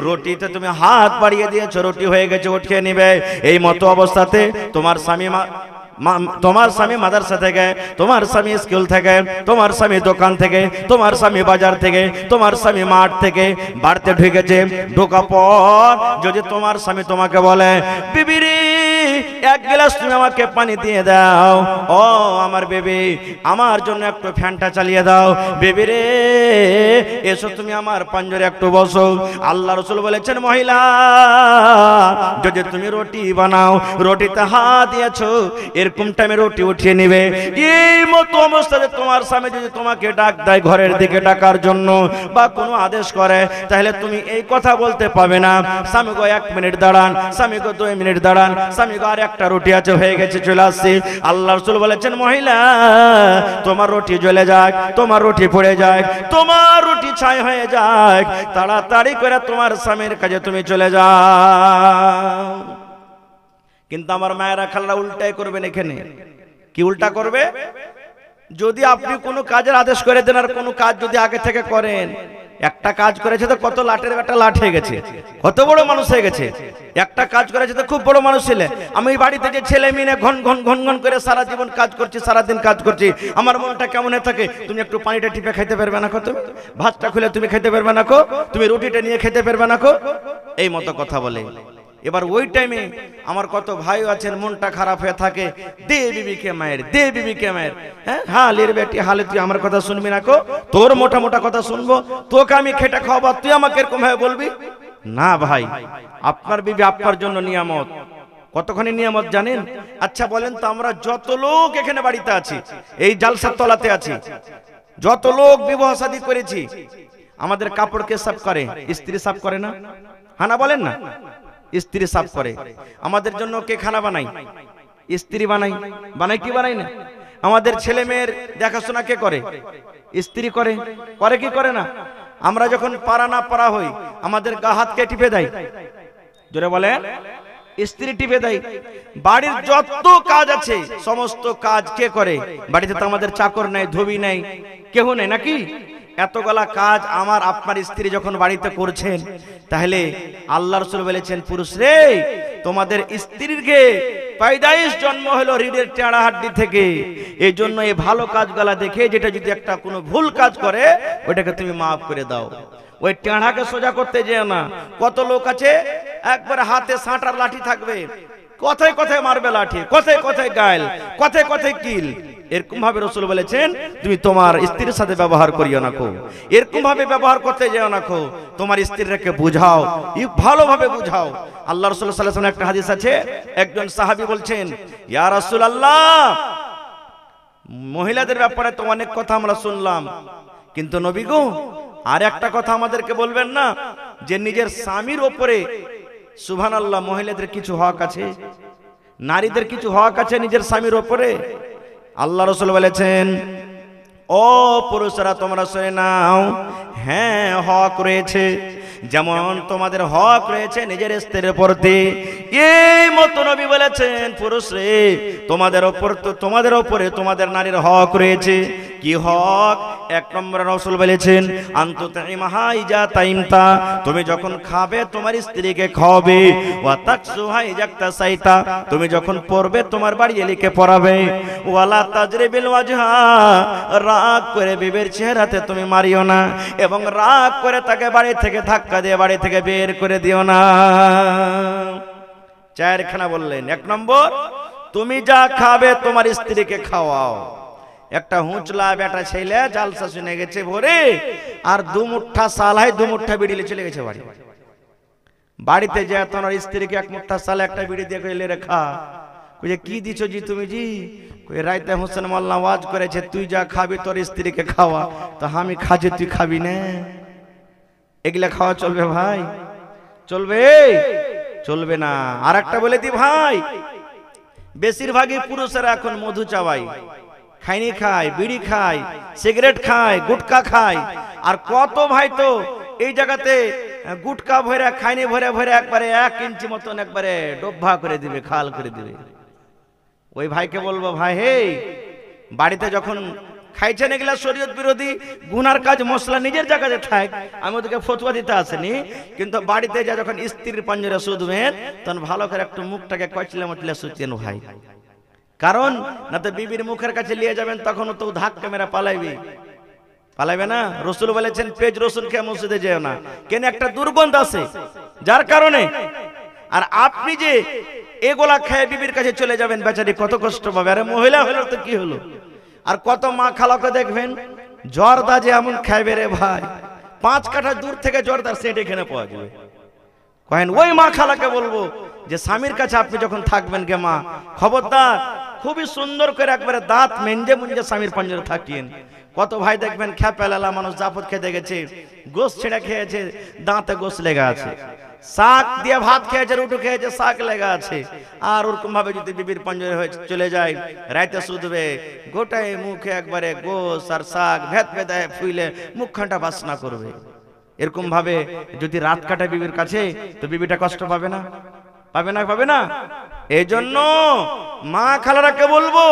রুটিতে তুমি হাত বাড়িয়ে দিয়েছো, রুটি হয়ে গেছে, উঠিয়ে নিবে। এই মতো অবস্থাতে তোমার স্বামী তোমার স্বামী মাদ্রাসা থেকে, তোমার স্বামী স্কুল থেকে, তোমার স্বামী দোকান থেকে, তোমার স্বামী বাজার থেকে, তোমার স্বামী মাঠ থেকে বাড়িতে ঢুকেছে, ঢোকা পর যদি তোমার স্বামী তোমাকে বলে, বিবি রে এক গ্লাস তুমি আমাকে পানি দিয়ে দাও, ও আমার বেবি আমার জন্য একটু ফ্যানটা চালিয়ে দাও, বেবি রে এসো তুমি আমার পাঞ্জরে একটু বসো। আল্লাহ রাসূল বলেছেন, মহিলা যদি তুমি রুটি বানাও, রুটিতে হাত দিয়েছো, এরকম টাইমে রুটি উঠিয়ে নিবে। এই মতো অবস্থাতে তোমার স্বামী যদি তোমাকে ডাক দেয় ঘরের দিকে ডাকার জন্য বা কোনো আদেশ করে, তাহলে তুমি এই কথা বলতে পাবে না, স্বামী গো 1 মিনিট দাঁড়ান, স্বামী গো 2 মিনিট দাঁড়ান, স্বামী গো আর একটা রুটি আছে, হয়ে গেছে, চলে আসছি। আল্লাহ রাসূল বলেছেন, মহিলা তোমার রুটি জ্বলে যাক, তোমার রুটি পড়ে যাক, তোমার রুটি ছাই হয়ে যাক, তাড়াতাড়ি করে তোমার স্বামীর কাছে তুমি চলে যাও। কিন্তু আমার মায়েরা খালরা উল্টাই করবেন। এখানে কি উল্টা করবে? যদি আপনি কোনো কাজের আদেশ করে দেন আর কোনো কাজ যদি আগে থেকে করেন, একটা কাজ করেছে তো কত লাটের বেটা লাট হয়ে গেছে, কত বড় মানুষ হয়ে গেছে, একটা কাজ করেছে তো খুব বড় মানুষ ছিলে। আমি বাড়িতে যে ছেলে মেয়ে ঘন ঘন ঘন ঘন করে সারা জীবন কাজ করছি, সারাদিন কাজ করছি, আমার মনটা কেমন হয়ে থাকে, তুমি একটু পানিটা টিপে খাইতে পারবে না কো, তুমি ভাতটা খুলে তুমি খাইতে পারবে না কো, তুমি রুটিটা নিয়ে খেতে পারবে না কো, এই মতো কথা বলে। এবার ওই টাইমে আমার কত ভাই আছেন মনটা খারাপ হয়ে থাকে, দে বিবিকে মায়ের, দে বিবিকে মায়ের, হ্যাঁ হালের বেটি হালে তুই আমার কথা শুনবি না কো, তোর মোটা মোটা কথা শুনবো, তোকে আমি খেটে খাওয়াবো, তুই আমাকে এরকম ভাবে বলবি না। ভাই আপনার বিবি আপনার জন্য নিয়ামত। কতখানি নিয়ামত জানেন? আচ্ছা বলেন তো, আমরা যত লোক এখানে বাড়িতে আছি, এই জালসার তলাতে আছি, যত লোক বিবাহ শাদী করেছি, আমাদের কাপড় কে সাফ করে? স্ত্রী সাফ করে না? হানা বলেন না, স্ত্রী সাফ করে। আমাদের জন্য কে খানা বানাই? স্ত্রী বানাই। বানাই কি বানাই না? আমাদের ছেলে মেয়ের দেখাশোনা কে করে? স্ত্রী করে। করে কি করে না? আমরা যখন পারা না পারা হই, আমাদের গা হাত কে টিপে দেয়? জোরে বলেন, স্ত্রী টিপে দেয়। বাড়ির যত কাজ আছে সমস্ত কাজ কে করে? বাড়িতে তো আমাদের চাকর নাই, ধোবি নাই, কেউ নেই নাকি? এতগুলা কাজ আমার আপনার স্ত্রী যখন বাড়িতে করছেন, তাহলে আল্লাহ রাসূল বলেছেন, পুরুষ রে তোমাদের স্ত্রীকে পয়দাইশ জন্ম হলো রিডের টেড়া হাড্ডি থেকে, এই জন্য এই ভালো কাজগুলা দেখে যেটা যদি একটা কোনো ভুল কাজ করে ওইটাকে তুমি মাফ করে দাও। ওই টেড়াকে সোজা করতে যেও না। কত লোক আছে একবার হাতে সাঁটার লাঠি থাকবে, কথায় কথায় মারবে লাঠি, কথায় কথায় গায়েল, কথায় কথায় কিল। এরকম ভাবে রাসূল বলেছেন তুমি তোমার স্ত্রীর সাথে ব্যবহার করিও না কো, এরকম ভাবে ব্যবহার করতে যেও না কো। তোমার স্ত্রীকে বুঝাও, ভালোভাবে বুঝাও। আল্লাহ রাসূল সাল্লাল্লাহু আলাইহি ওয়াসাল্লাম একটা হাদিস আছে, একজন সাহাবী বলছেন, ইয়া রাসূলুল্লাহ, মহিলাদের ব্যাপারে তো অনেক কথা আমরা শুনলাম, কিন্তু নবী গো আর একটা কথা আমাদেরকে বলবেন না, যে নিজের স্বামীর উপরে সুবহানাল্লাহ মহিলাদের কিছু হক আছে, নারীদের কিছু হক আছে নিজের স্বামীর উপরে। আল্লাহ রাসূল বলেছেন, ও পুরুষরা তোমরা শুনে নাও, হ্যাঁ হক রয়েছে, যেমন তোমাদের হক রয়েছে নিজের স্ত্রীর প্রতি, এই মতো নবী বলেছেন পুরুষ রে তোমাদের উপরে তোমাদের নারীর হক রয়েছে। কি হক? এক নম্বরে রাসূল বলেছেন আনতুতাইমাহা ইজা তাইমতা, তুমি যখন খাবে তোমার স্ত্রীকে খাওয়াবে, ওয়া তাকসুহা ইজাক্তা সাইতা, তুমি যখন পড়বে তোমার বাড়ি লিখে পড়াবে, ওয়ালা তাজরিবিল ওয়াজহা, রাগ করে বিবির চেহারাতে তুমি মারিও না, এবং রাগ করে তাকে বাড়ি থেকে ধাক্কা দিয়ে বাড়ি থেকে বের করে দিও না। চারখানা বললেন। এক নম্বর, তুমি যা খাবে তোমার স্ত্রীকে খাওয়াও। একটা হুঁচলা বেটা ছেলে জালসা শুনে গেছে ভোরে, আর দুমুঠা সালাই দুমুঠা বিড়িলে চলে গেছে বাড়ি। বাড়িতে যায় তোমার স্ত্রীকে এক মুঠা সালে একটা বিড়ি দিয়ে কইলে রেখা, কইছে কি দিছো জি তুমি জি? কই রাইতে হোসেন মোল্লা ওয়াজ করেছে তুই যা খাবি তোর স্ত্রীকে খাওয়া, তো আমি খাজে তুই খাবি না। এগুলা খাওয়া চলবে ভাই? চলবে? চলবে না। আর একটা বলে দি ভাই, বেশিরভাগই পুরুষেরা এখন মধু চাবাই, খাইনি খায়, বিড়ি খায়, সিগারেট খায়, গুটকা খায়। আর কত ভাই তো এই জায়গাতে গুটকা ভরে খাইনি ভরে ভরে একবারে 1 ইঞ্চি মতন একবারে ডোভা করে দিবে, খাল করে দিবে। ওই ভাইকে বলবো, ভাই হে, বাড়িতে যখন খাইছেন এগুলা শরীয়ত বিরোধী গুনার কাজ, মশলা নিজের জায়গাতে থাক, আমি ওদেরকে ফতোয়া দিতে আসেনি, কিন্তু বাড়িতে যা যখন স্ত্রীর পাঞ্জরে শুধবেন তখন ভালো করে একটু মুখটাকে কচলে মচলে শুচেন ভাই। কারণ না তো বিবির মুখের কাছে নিয়ে যাবেন তখন তো ধাক্কা মেরা পালাইবে, পালাইবে না। রাসূল বলেছেন পেঁয়াজ রসুন খেয়ে মসজিদে যেও না, কেন একটা দুর্গন্ধ আছে যার কারণে। আর আপনি যে এগুলা খেয়ে বিবির কাছে চলে যাবেন, বেচারি কত কষ্ট পাবে। আরে মহিলা হলো তো কি হলো? আর কত মা খালাকে দেখবেন জর্দা যে এমন খাইবে রে ভাই, 5 কাঠা দূর থেকে জর্দার সেট এখানে পাওয়া যাবে। কহেন ওই মা খালাকে বলবো যে স্বামীর কাছে আপনি যখন থাকবেন গে মা, খবরদার খুবই সুন্দর করে একবারে দাঁত মেঞ্জে মুঞ্জে স্বামীর পাঞ্জরে থাকিয়েন। কত ভাই দেখবেন খেপেলালা মানুষ জাফত খেতে গেছে, গোস ছেড়ে খেয়েছে, দাঁতে গোস লেগে আছে, শাক দিয়ে ভাত খেয়েছে, রুটি খেয়েছে, শাক লেগে আছে। আর ওরকম ভাবে যদি বিবির পাঞ্জরে হয়ে চলে যায়, রাইতে শুধবে গোটাই মুখে একবারে গোস আর শাক ভেদ ভেদায় ফুইলে মুখখানটা বাসনা করবে। এরকম ভাবে যদি রাত কাটায় বিবির কাছে, তো বিবিটা কষ্ট পাবে না? পাবে না? পাবে না? এই জন্য মা খালারাকে বলবো,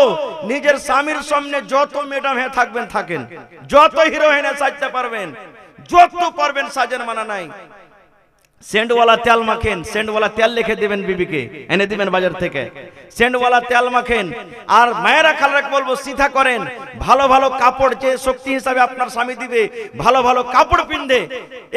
নিজের স্বামীর সামনে যত ম্যাডাম হয়ে থাকবেন থাকেন, যত হিরোইনে সাজতে পারবেন, যত পারবেন সাজেন, মানা নাই। সেন্টওয়ালা তেল মাখেন, সেন্টওয়ালা তেল লিখে দিবেন বিবিকে, এনে দিবেন বাজার থেকে, সেন্টওয়ালা তেল মাখেন। আর মায়েরা খালারাকে বলবো সিধা করেন, ভালো ভালো কাপড় যে শক্তি হিসাবে আপনার স্বামী দিবে, ভালো ভালো কাপড় পিনদে।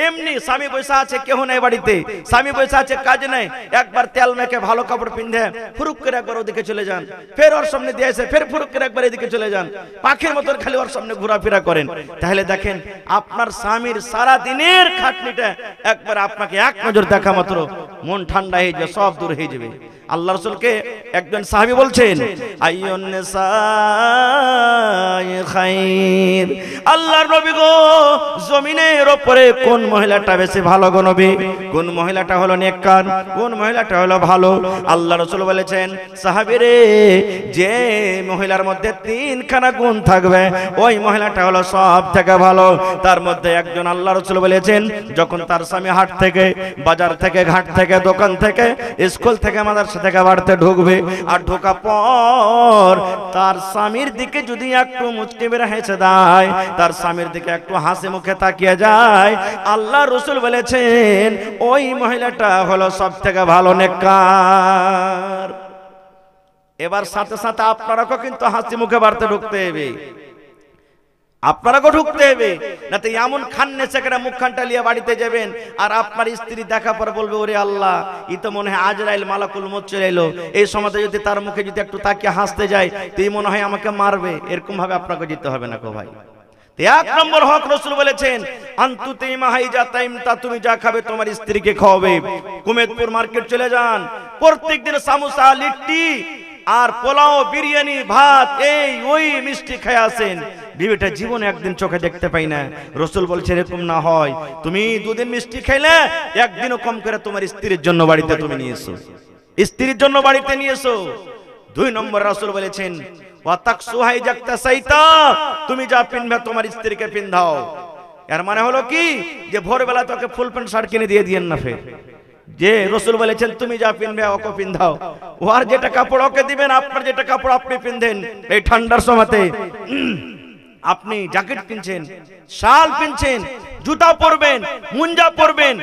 এমনি স্বামী বসে আছে, কেউ নাই বাড়িতে, স্বামী বসে আছে, কাজ নাই, একবার তেল মেখে ভালো কাপড় পিনদে, ফুরুক করে একবার ওদিকে চলে যান, ফের ওর সামনে দিয়ে এসে ফের ফুরুক করে একবার এদিকে চলে যান, পাখির মতন খালি ওর সামনে ঘোরাফেরা করেন। তাহলে দেখেন আপনার স্বামীর সারা দিনের খাটনিটা একবার আপনাকে এক নজর দেখা মাত্র মন ঠান্ডা হয়ে যাবে, সব দূর হয়ে যাবে। আল্লাহ রাসূলকে একজন সাহাবী বলছেন, আইয়ুন নিসাই খাইর, আল্লাহর নবী গো, জমিনের উপরে কোন মহিলাটা বেশি ভালো গো নবী? কোন মহিলাটা হলো নেককার, কোন মহিলাটা হলো ভালো? আল্লাহ রাসূল বলেছেন, সাহাবী রে, যে মহিলার মধ্যে 3খানা গুণ থাকবে ওই মহিলাটা হলো সব থেকে ভালো। তার মধ্যে একজন আল্লাহ রাসূল বলেছেন, যখন তার স্বামী হাট থেকে, বাজার থেকে, ঘাট থেকে, দোকান থেকে, স্কুল থেকে, মাদ্রাসা থেকে বাড়িতে ঢুকবে, আর ঢোকা পর তার স্বামীর দিকে যদি একটু মুচকি মেরে হেসে দেয়, তার স্বামীর দিকে একটু হাসি মুখে তাকিয়ে যায়, আল্লাহ রাসূল বলেছেন ওই মহিলাটা হলো সব থেকে ভালো নেককার। এবার সাথে সাথে আপনারাও কিন্তু হাসি মুখে বাড়িতে ঢুকতে হবে, আপনারাও ঢুকতে হবে, না তো এমন খান্নে সেখানে মুখখানটা নিয়ে বাড়িতে যাবেন, আর আপনার স্ত্রী দেখা পর বলবে, ওরে আল্লাহ, ই তো মনে হয় আজরাইল মালাকুল মউত চলে এলো। এই সময়তে যদি তার মুখে যদি একটু তাকিয়ে হাসতে যায়, তুই মনে হয় আমাকে মারবে। এরকম ভাবে আপনাকে যেতে হবে না কো ভাই। এক নম্বর হক রাসূল বলেছেন, আনতুতিমাহা ইজা তাইমতা, তুমি যা খাবে তোমার স্ত্রীকে খাওয়াবে। কুমেদপুর মার্কেট চলে যান, প্রত্যেকদিন সামোসা, লিট্টি আর পোলাও, বিরিয়ানি, ভাত, এই ওই মিষ্টি খেয়ে আসেন, বিবিটা জীবনে একদিন চোখে দেখতে পাই না। রাসূল বলছেন এরকম না হয়, তুমি 2 দিন মিষ্টি খাইলে একদিনও কম করে তোমার স্ত্রীর জন্য বাড়িতে তুমি নিয়ে এসো, স্ত্রীর জন্য বাড়িতে নিয়ে এসো। 2 নম্বর রাসূল বলেছেন, ওয়া তাকসুহা ইজাক্তা সাইতা, তুমি যা পিনবে তোমার স্ত্রীকে পিন্ধাও। এর মানে হলো কি, যে ভোরবেলা তোকে ফুল প্যান্ট শার্ট কিনে দিয়ে দিয়েন না, ফের যে রাসূল বলেছেন তুমি যা পিনবে ওকে পিন্ধাও, ওর যেটা কাপড় ওকে দিবেন, আপনার যেটা কাপড় আপনি পিনদেন। এই ঠান্ডার সময়তে আপনি জ্যাকেট কিনছেন, শাল কিনছেন, জুতা পরবেন, মুঞ্জা পরবেন,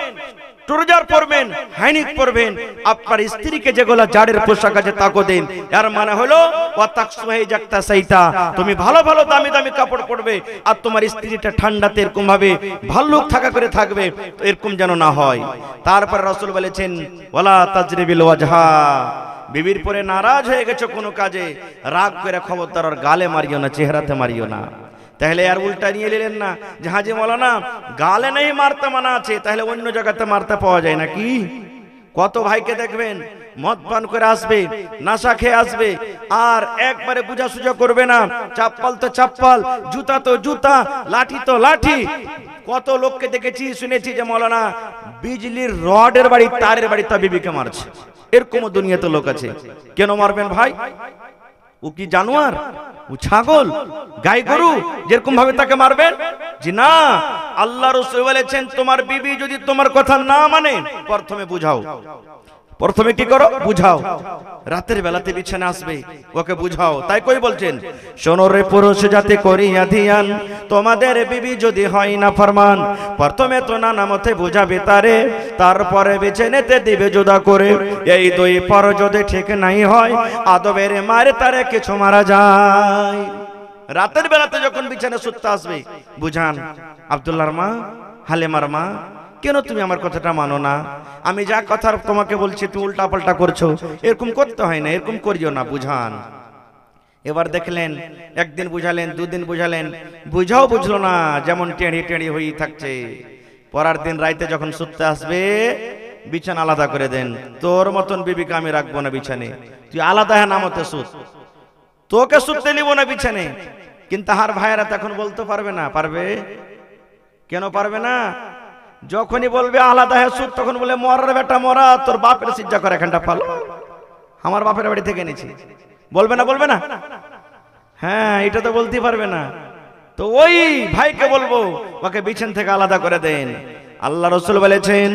ট্রাউজার পরবেন, হাইনিক পরবেন, আপনার স্ত্রীকে যেগুলো জাড়ের পোশাক আছে তাকে দেন। এর মানে হলো ওয়াতাকসুহি জাকতা সাইতা, তুমি ভালো ভালো দামি দামি কাপড় পরবে আর তোমার স্ত্রীটা ঠান্ডাতে এরকম ভাবে ভাল্লুক থাকা করে থাকবে, তো এরকম যেন না হয়। তারপর রাসূল বলেছেন ওয়ালা তাজরিবিল ওয়াজহা, বিবির পরে নারাজ হয়ে গেছো কোনো কাজে, রাগ করে খবরদার আর গালে মারিও না, চেহারাতে মারিও না। তাহলে আর উল্টা নিয়ে নিলেন না যে হাজি মৌলানা গালে নেই মারতে মানা আছে, তাহলে অন্য জায়গাতে মারতে পাওয়া যায় নাকি? কত ভাইকে দেখবেন মদ পান করে আসবে, নাশা খেয়ে আসবে, আর একবারে বুঝা সুঝা করবে না, চাপ্পাল তো চাপ্পাল, জুতা তো জুতা, লাঠি তো লাঠি। কত লোককে দেখেছি শুনেছি যে মৌলানা বিজলির রডের বাড়ি তারের বাড়ি তা বিবিকে মারছে, এরকমও দুনিয়াতে লোক আছে। কেন মারবেন ভাই? ও কি জানোয়ার? ও ছাগল, গাই গরু, যেরকম ভাবে তাকে মারবেন? জি না, আল্লাহ রাসূল বলেছেন তোমার বিবি যদি তোমার কথা না মানে প্রথমে বুঝাও। প্রথমে কি করো? বুঝাও। রাতের বেলাতে বিছানা আসবে, ওকে বুঝাও। তাই কই বলছেন শোনো রে পুরুষ জাতি করিয়া ধিয়ান, তোমাদের বিবি যদি হয় না ফরমান, প্রথমে তো নানা মতে বুঝাবে তারে, তারপরে বিছানাতে দিবে জুদা করে। এই দুই পর যদি ঠিক নাই হয়, আদবের মারে তারে কিছু মারা যায়। রাতের বেলাতে যখন বিছানা শুতে আসবে বুঝান, আব্দুল্লাহর মা, হালেমার মা, কেন তুমি আমার কথাটা মানো না? আমি যা কথা তোমাকে বলছি তুমি উল্টা পাল্টা করছো, এরকম করতে হয় না, এরকম করিও না, বুঝান। এবার দেখলেন একদিন বুঝালেন, দুদিন বুঝালেন, বুঝাও বুঝলো না, যেমন টেঁড়ি টেঁড়ি হয়েই থাকছে। পরের দিন রাইতে যখন শুতে আসবে বিছানা আলাদা করে দেন। তোর মতন বিবিকে আমি রাখবো না বিছানে, তুই আলাদা হ্যাঁ নামতে শুত, তোকে শুতে নিব না বিছানে। কিন্তু হার ভাইয়েরা তখন বলতে পারবে না। পারবে? কেন পারবে না? যখনই বলবে আলাদা হ্যাঁ সুদ, তখন বলে মরার বেটা মরা, তোর বাপের সিজ্জা করে এখানটা পালো, আমার বাপের বাড়ি থেকে এনেছি। বলবে না? বলবে না? হ্যাঁ, এটা তো বলতে পারবে না। তো ওই ভাইকে বলবো ওকে বিছান থেকে আলাদা করে দেন। আল্লাহ রাসূল বলেছেন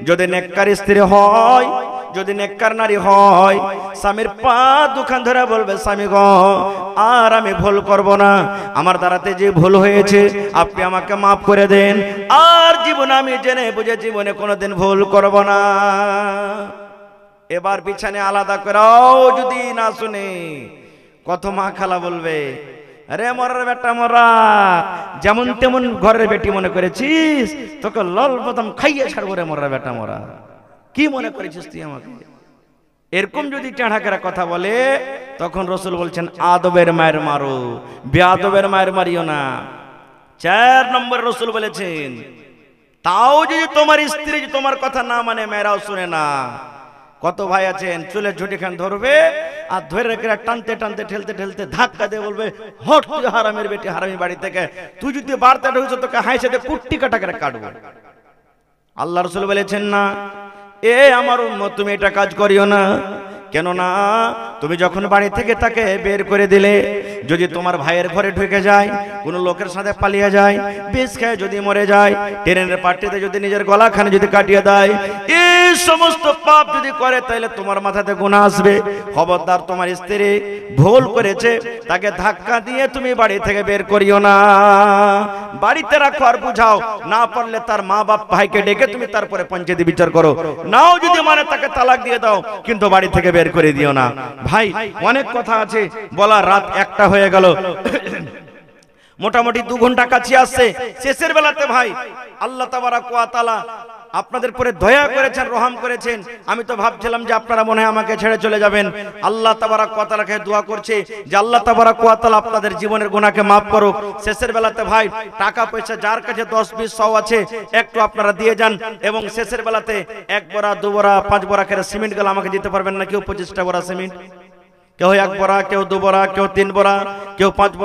যদি নেককার স্ত্রী হয়, যদি নেককার নারী হয়, স্বামীর পা দুখান ধরে বলবে স্বামী গো আর আমি ভুল করব না, আমার দ্বারাতে যে ভুল হয়েছে আপনি আমাকে মাফ করে দেন, আর জীবনে আমি জেনে বুঝে জীবনে কোনোদিন ভুল করব না। এবার বিছানে আলাদা করাও যদি না শুনে কত মা খালা বলবে আরে মরার বেটা মরা, যেমন তেমন ঘরের বেটি মনে করেছিস, তোকে লল প্রথম খাইয়ে ছাড়বো রে মরার বেটা মরা, কি মনে করেছিস তুই আমাকে? এরকম যদি টেঁড়াকেরা কথা বলে তখন রাসূল বলছেন আদবের মায়ের মারো, বেয়াদবের মায়ের মারিও না। 4 নম্বর রাসূল বলেছেন তাও যদি তোমার স্ত্রী তোমার কথা না মানে, মেয়েরাও শুনে না। কত ভাই আছেন চুলের ঝুঁটি খান ধরবে আর ধরে রেখে টানতে টানতে ঠেলতে ঠেলতে ধাক্কা দিয়ে বলবে হট তুই হারামের বেটি, হারামি বাড়ি থেকে, তুই যদি বাড়তে ঢুকছো তোকে হাইসে দিয়ে কুট্টি কাটা করে কাটবো। আল্লাহ রাসূল বলেছেন না এ আমার উম্মত তুমি এটা কাজ করিও না। কেননা তুমি যখন বাড়ি থেকে তাকে বের করে দিলে, যদি তোমার ভাইয়ের ঘরে ঢুকে যায়, কোন লোকের সাথে পালিয়ে যায়, বিষ খেয়ে যদি মরে যায়, ট্রেনের পাটিতে যদি নিজের গলাখানে যদি কাটিয়ে দেয়, এই সমস্ত পাপ যদি করে তাহলে তোমার মাথাতে গুনাহ আসবে। খবরদার তোমার স্ত্রী ভুল করেছে, তাকে ধাক্কা দিয়ে তুমি বাড়ি থেকে বের করিও না, বাড়িতে রাখো আর বুঝাও। না পারলে তার মা বাপ ভাইকে ডেকে তুমি তারপরে পঞ্চায়েতে বিচার করো, নাও যদি মানে তাকে তালাক দিয়ে দাও, কিন্তু বাড়ি থেকে বের করে দিও না। ভাই অনেক কথা আছে বলা, রাত 1টা হয়ে গেল, মোটামুটি 2 ঘন্টা কাছে আসছে। শেষের বেলাতে ভাই আল্লাহ তাবারাক ওয়া তাআলা আপনাদের পরে দয়া করেছেন, রহম করেছেন। আমি তো ভাবছিলাম যে আপনারা মনে হয় আমাকে ছেড়ে চলে যাবেন। আল্লাহ তাবারাক ওয়া তাআলাকে দোয়া করছি যে আল্লাহ তাবারাক ওয়া তাআলা আপনাদের জীবনের গুনাহকে মাফ করুক। শেষের বেলাতে ভাই টাকা পয়সা যার কাছে 10-20 100 আছে একটু আপনারা দিয়ে যান, এবং শেষের বেলাতে 1 বড়া 2 বড়া 5 বড়া করে সিমেন্ট গুলো আমাকে দিতে পারবেন না? কেউ 25টা বড়া সিমেন্ট, কেউ 1 বড়া, কেউ 2 বড়া, কেউ 3 বড়া, কেউ 5 বড়া।